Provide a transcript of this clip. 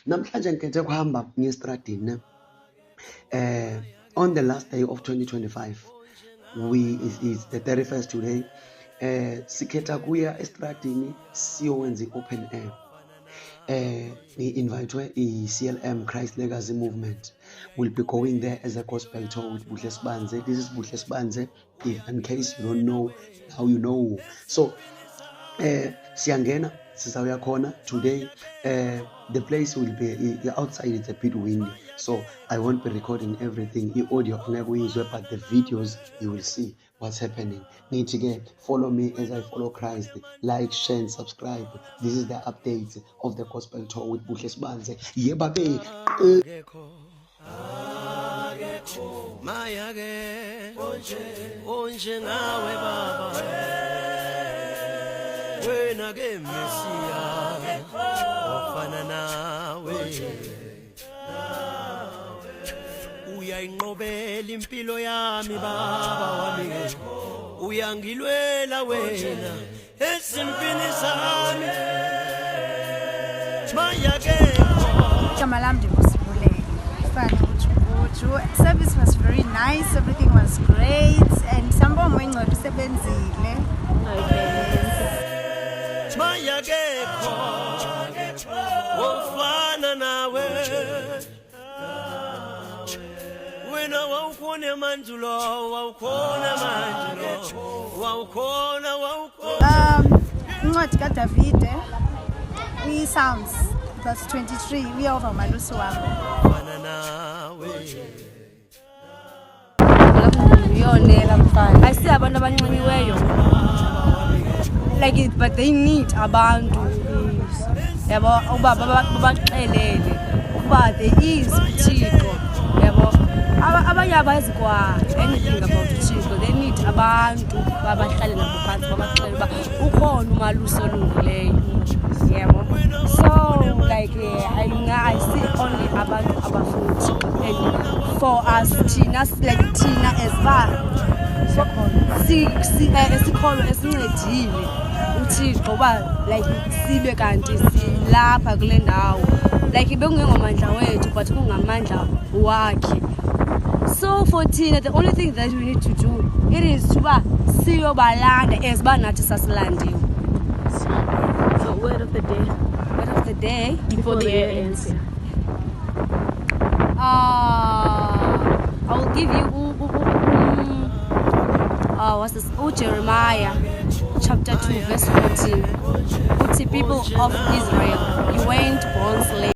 Namhlanje ngikhethe ukuhamba ngiye-estradini ne. On the last day of 2025, is the 31st today. Sikhetha kuya estradini siyowenza i-open air. Invitwe i-CLM Christ Legacy Movement. We'll be going there as a gospel tour with Buhle Sibanze. This is Buhle Sibanze. If in case you don't know, now you know. So siyangena sizawuya khona today. The place will be outside. It's a bit windy, so I won't be recording everything. The audio ngeke uyizwe, but the videos you will see what's happening. Need to get follow me as I follow Christ. Like, share, and subscribe. This is the updates of the gospel tour with Buhle Sibanze. Yeah, baby. Wena ke Mesiya ofana nawe uyayinqobela impilo yami baba wami uyangilwela wena ezimpini zami maya ke igama lami ndingusibulele Fani Ujuguju. Service was very nice, everything was great, and Sambongo ingcwele isebenzile. maya ke ofana nawe wena wawukhona mandulo Incwadi kaDavide Psalms verse 23 uyova umalusi wami. Ngiyonela mfana. Ayisi abantu abancimiweyo. Like it, but they need abantu. Yabo ubaba babaxelele ukuba there is uThixo. Yabo abanye abazi kwa anything about uThixo. They need abantu babahlale nabo phansi babaxelele uba ukhona umalusi olungileyo. Yabo. So like I see only abantu abafuthi, and for us Tina as far esikolo esincedile uThixo ba like sibe kanti silapha kule ndawo, like bekungengamandla wethu but kungamandla wakhe. So for Tina, the only thing that we need to do it is to ba siyobalanda as ba nathi sasilandiwe. So word of the day before the year ends. I will give you what's this? Jeremiah chapter 2 verse 14. People of Israel, you ain't born slaves.